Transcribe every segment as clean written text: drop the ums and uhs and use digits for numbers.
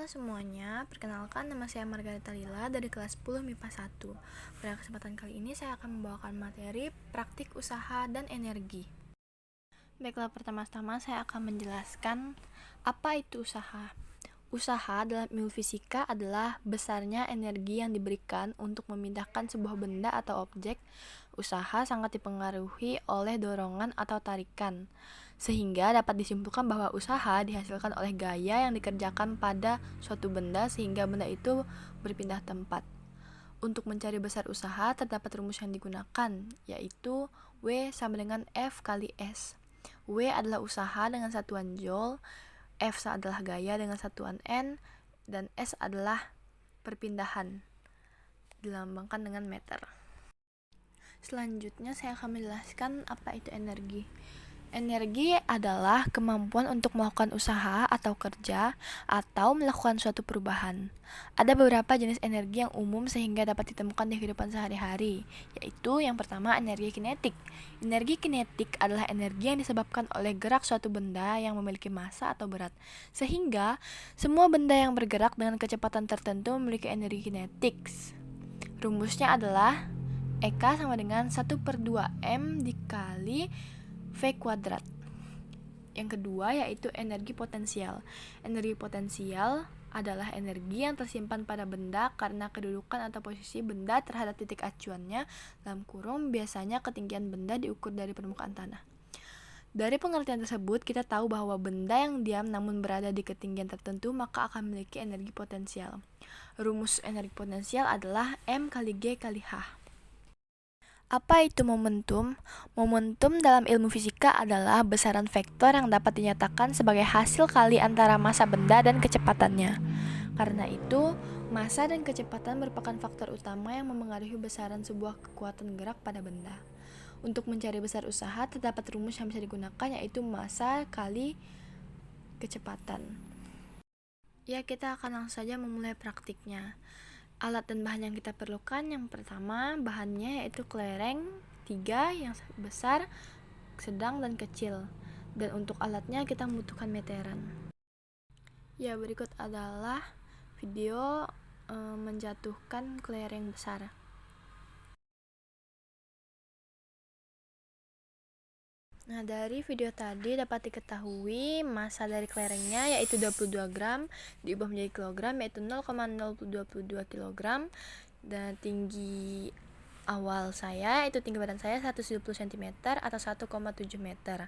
Halo semuanya, perkenalkan nama saya Margarita Lila dari kelas 10 MIPA 1. Pada kesempatan kali ini saya akan membawakan materi praktik usaha dan energi. Baiklah, pertama-tama saya akan menjelaskan apa itu usaha. Usaha dalam ilmu fisika adalah besarnya energi yang diberikan untuk memindahkan sebuah benda atau objek. Usaha sangat dipengaruhi oleh dorongan atau tarikan, sehingga dapat disimpulkan bahwa usaha dihasilkan oleh gaya yang dikerjakan pada suatu benda sehingga benda itu berpindah tempat. Untuk mencari besar usaha terdapat rumus yang digunakan, yaitu W sama dengan F kali S. W adalah usaha dengan satuan joule, F adalah gaya dengan satuan N, dan S adalah perpindahan, dilambangkan dengan meter. Selanjutnya saya akan menjelaskan apa itu energi. Energi adalah kemampuan untuk melakukan usaha atau kerja atau melakukan suatu perubahan. Ada beberapa jenis energi yang umum sehingga dapat ditemukan di kehidupan sehari-hari, yaitu yang pertama energi kinetik. Energi kinetik adalah energi yang disebabkan oleh gerak suatu benda yang memiliki massa atau berat, sehingga semua benda yang bergerak dengan kecepatan tertentu memiliki energi kinetik. Rumusnya adalah EK sama dengan 1/2M dikali V kuadrat. Yang kedua yaitu energi potensial. Energi potensial adalah energi yang tersimpan pada benda karena kedudukan atau posisi benda terhadap titik acuannya, dalam kurung biasanya ketinggian benda diukur dari permukaan tanah. Dari pengertian tersebut, kita tahu bahwa benda yang diam namun berada di ketinggian tertentu maka akan memiliki energi potensial. Rumus energi potensial adalah M kali G kali H. Apa itu momentum? Momentum dalam ilmu fisika adalah besaran vektor yang dapat dinyatakan sebagai hasil kali antara massa benda dan kecepatannya. Karena itu, massa dan kecepatan merupakan faktor utama yang memengaruhi besaran sebuah kekuatan gerak pada benda. Untuk mencari besar usaha, terdapat rumus yang bisa digunakan, yaitu massa kali kecepatan. Ya, kita akan langsung saja memulai praktiknya. Alat dan bahan yang kita perlukan, yang pertama bahannya yaitu kelereng 3 yang besar, sedang, dan kecil. Dan untuk alatnya kita membutuhkan meteran. Ya, berikut adalah video menjatuhkan kelereng besar. Nah, dari video tadi dapat diketahui massa dari kelerengnya yaitu 22 gram, diubah menjadi kilogram yaitu 0,022 kg, dan tinggi awal saya itu tinggi badan saya 170 cm atau 1,7 meter.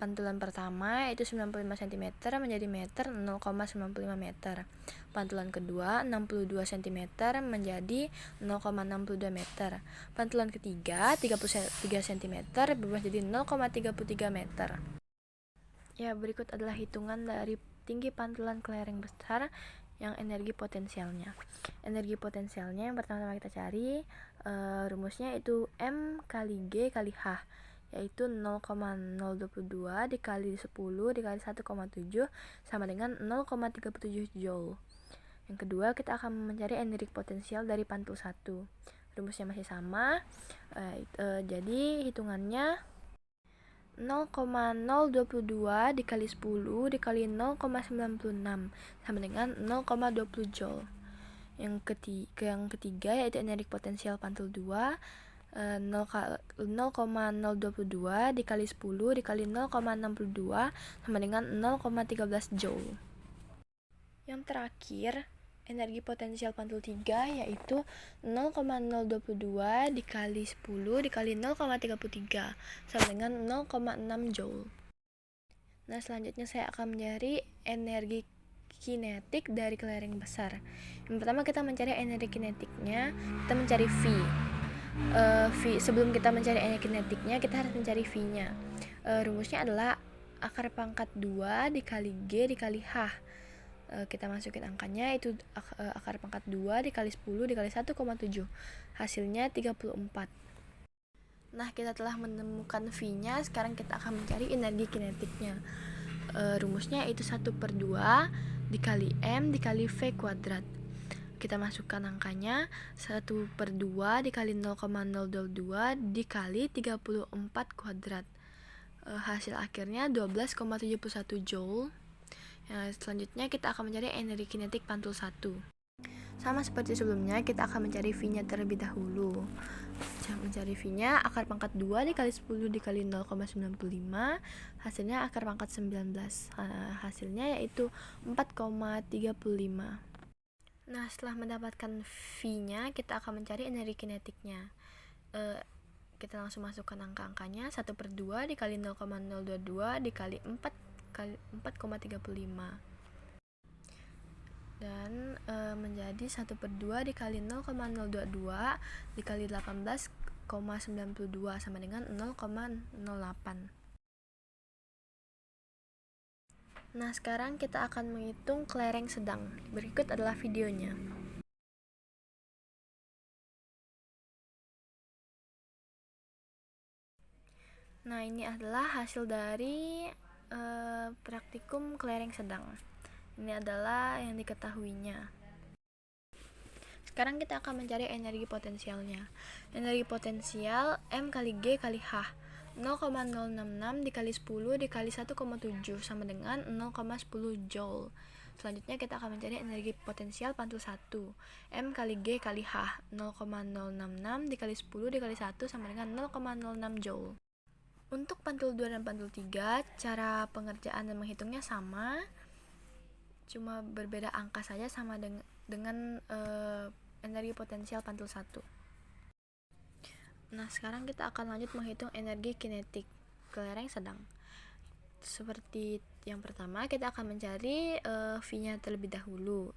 Pantulan pertama yaitu 95 cm menjadi meter 0,95 meter. Pantulan kedua 62 cm menjadi 0,62 meter. Pantulan ketiga 33 cm berubah jadi 0,33 meter. Ya, berikut adalah hitungan dari tinggi pantulan kelereng besar yang energi potensialnya. Energi potensialnya yang pertama kita cari, rumusnya itu M kali G kali H, yaitu 0,022 dikali 10 dikali 1,7 sama dengan 0,37 joule. Yang kedua, kita akan mencari energi potensial dari pantul 1. Rumusnya masih sama, jadi hitungannya 0,022 dikali 10 dikali 0,96 sama dengan 0,20 joule. Yang ketiga yaitu energi potensial pantul 2, 0,022 dikali 10 dikali 0,62 sama dengan 0,13 joule. Yang terakhir, energi potensial pantul 3 yaitu 0,022 dikali 10 dikali 0,33 sama dengan 0,6 joule. Nah, selanjutnya saya akan mencari energi kinetik dari kelereng besar. Yang pertama kita mencari energi kinetiknya, kita mencari V. Sebelum kita mencari energi kinetiknya, kita harus mencari V-nya. Rumusnya adalah akar pangkat 2 dikali G dikali H. Kita masukin angkanya, itu akar pangkat 2 dikali 10 dikali 1,7. Hasilnya 34. Nah, kita telah menemukan V-nya, sekarang kita akan mencari energi kinetiknya. Rumusnya itu 1/2 dikali M dikali V kuadrat. Kita masukkan angkanya, 1/2 dikali 0,022 dikali 34 kuadrat. Hasil akhirnya 12,71 joule. Nah, selanjutnya kita akan mencari energi kinetik pantul 1. Sama seperti sebelumnya, kita akan mencari V-nya terlebih dahulu. Mencari V-nya, akar pangkat 2 dikali 10 dikali 0,95, hasilnya akar pangkat 19. Hasilnya yaitu 4,35. Nah, setelah mendapatkan V-nya, kita akan mencari energi kinetiknya. Kita langsung masukkan angka-angkanya. 1/2 dikali 0,022 dikali 4,35. Dan menjadi 1/2 dikali 0,022 dikali 18,92 sama dengan 0,08. Nah, sekarang kita akan menghitung kelereng sedang. Berikut adalah videonya. Nah, ini adalah hasil dari praktikum kelereng sedang. Ini adalah yang diketahuinya. Sekarang kita akan mencari energi potensialnya. Energi potensial M kali G kali H. 0,066 dikali 10 dikali 1,7 sama dengan 0,10 Joule. Selanjutnya kita akan mencari energi potensial pantul 1. M kali G kali H. 0,066 dikali 10 dikali 1 sama dengan 0,06 Joule. Untuk pantul 2 dan pantul 3, cara pengerjaan dan menghitungnya sama, cuma berbeda angka saja sama dengan energi potensial pantul 1. Nah, sekarang kita akan lanjut menghitung energi kinetik kelereng sedang. Seperti yang pertama, kita akan mencari V-nya terlebih dahulu.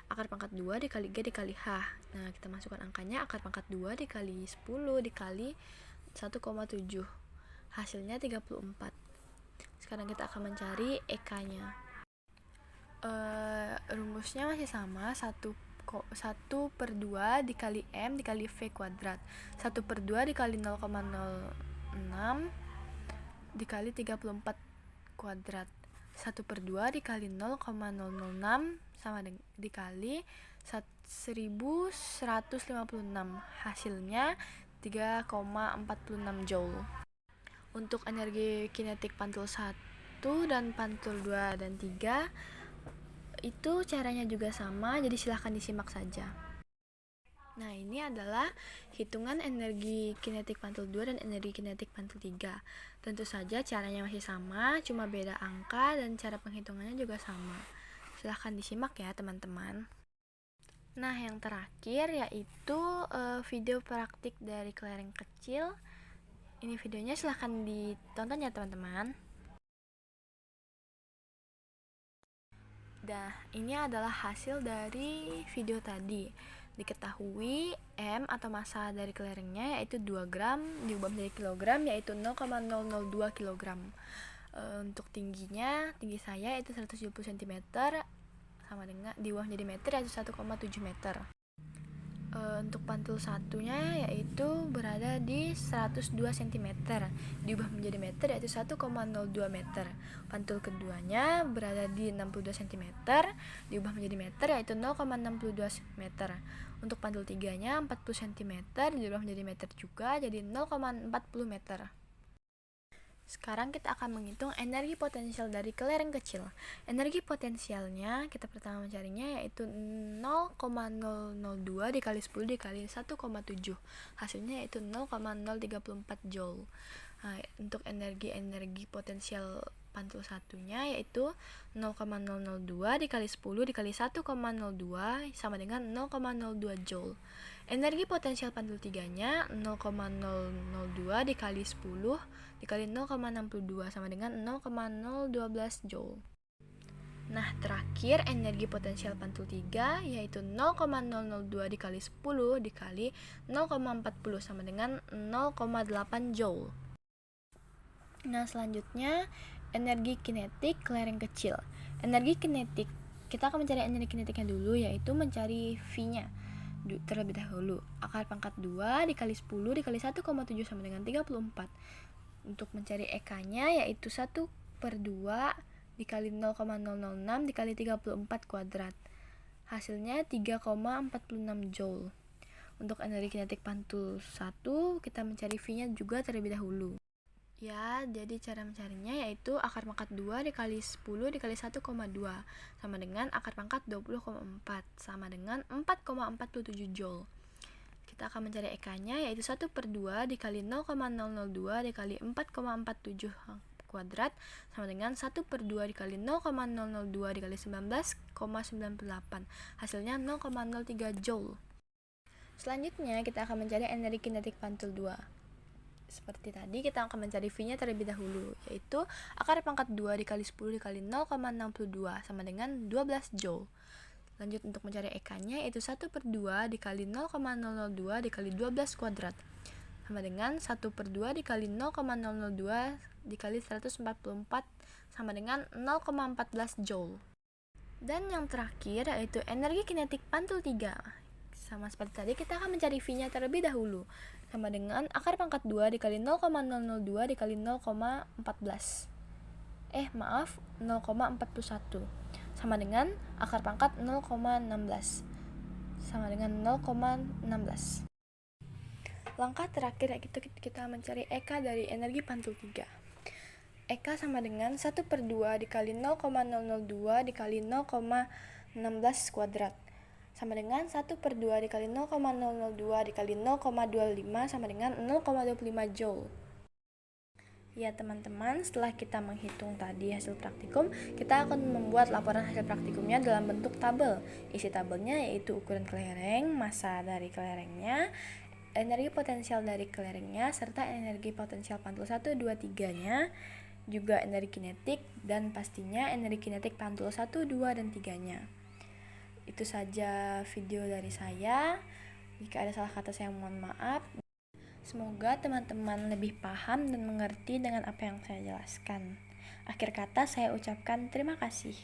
Akar pangkat 2 dikali G dikali H. Nah, kita masukkan angkanya. Akar pangkat 2 dikali 10 dikali 1,7. Hasilnya 34. Sekarang kita akan mencari EK-nya. Rumusnya masih sama, 1/2 dikali M dikali V kuadrat. 1/2 dikali 0,06 dikali 34 kuadrat. 1/2 dikali 0,006 sama dikali 1156. Hasilnya 3,46 Joule. Untuk energi kinetik pantul 1 dan pantul 2 dan 3 itu caranya juga sama, jadi silahkan disimak saja. Nah, ini adalah hitungan energi kinetik pantul 2 dan energi kinetik pantul 3. Tentu saja caranya masih sama, cuma beda angka dan cara penghitungannya juga sama. Silahkan disimak ya teman-teman. Nah, yang terakhir yaitu video praktik dari kelereng kecil. Ini videonya, silahkan ditonton ya teman-teman. Nah, ini adalah hasil dari video tadi. Diketahui M atau massa dari kelerengnya yaitu 2 gram diubah menjadi kilogram yaitu 0,002 kg. Untuk tinggi saya yaitu 170 cm sama dengan diubah menjadi meter yaitu 1,7 meter. Untuk pantul satunya yaitu berada di 102 cm diubah menjadi meter yaitu 1,02 meter. Pantul keduanya berada di 62 cm diubah menjadi meter yaitu 0,62 meter. Untuk pantul tiganya 40 cm diubah menjadi meter juga jadi 0,40 meter. Sekarang kita akan menghitung energi potensial dari kelereng kecil. Energi potensialnya kita pertama mencarinya yaitu 0,002 dikali 10 dikali 1,7. Hasilnya yaitu 0,034 Joule. Nah, untuk energi potensial pantul satunya yaitu 0,002 dikali 10 dikali 1,02 sama dengan 0,02 Joule. Energi potensial pantul tiganya 0,002 dikali 10 dikali 0,62 sama dengan 0,012 Joule. Nah, terakhir energi potensial pantul 3 yaitu 0,002 dikali 10 dikali 0,40 sama dengan 0,8 Joule. Nah, selanjutnya energi kinetik kelereng kecil. Energi kinetik, kita akan mencari energi kinetiknya dulu yaitu mencari V-nya terlebih dahulu. Akar pangkat 2 dikali 10 dikali 1,7 sama dengan 34. Untuk mencari EK-nya yaitu 1/2 dikali 0,006 dikali 34 kuadrat. Hasilnya 3,46 Joule. Untuk energi kinetik pantul 1, kita mencari V-nya juga terlebih dahulu, Ya, jadi cara mencarinya yaitu akar pangkat 2 dikali 10 dikali 1,2 sama dengan akar pangkat 20,4 sama dengan 4,47 Joule. Kita akan mencari EK-nya yaitu 1/2 dikali 0,002 dikali 4,47 kuadrat sama dengan 1/2 dikali 0,002 dikali 19,98. Hasilnya 0,03 Joule. Selanjutnya kita akan mencari energi kinetik pantul 2. Seperti tadi, kita akan mencari V-nya terlebih dahulu, yaitu akar pangkat 2 dikali 10 dikali 0,62 sama dengan 12 Joule. Lanjut untuk mencari EK-nya, yaitu 1/2 dikali 0,002 dikali 12 kuadrat sama dengan 1/2 dikali 0,002 dikali 144 sama dengan 0,14 Joule. Dan yang terakhir yaitu energi kinetik pantul 3. Sama seperti tadi, kita akan mencari V-nya terlebih dahulu, sama dengan akar pangkat 2 dikali 0,002 dikali 0,14 0,41 sama dengan akar pangkat 0,16 sama dengan 0,16. Langkah terakhir yaitu kita mencari EK dari energi pantul 3. EK sama dengan 1/2 dikali 0,002 dikali 0,16 kuadrat sama dengan 1/2 dikali 0,002 dikali 0,25 sama dengan 0,25 Joule. Ya teman-teman, setelah kita menghitung tadi hasil praktikum, kita akan membuat laporan hasil praktikumnya dalam bentuk tabel. Isi tabelnya yaitu ukuran kelereng, massa dari kelerengnya, energi potensial dari kelerengnya, serta energi potensial pantul 1, 2, 3-nya, juga energi kinetik, dan pastinya energi kinetik pantul 1, 2, dan 3-nya. Itu saja video dari saya. Jika ada salah kata, saya mohon maaf. Semoga teman-teman lebih paham dan mengerti dengan apa yang saya jelaskan. Akhir kata, saya ucapkan terima kasih.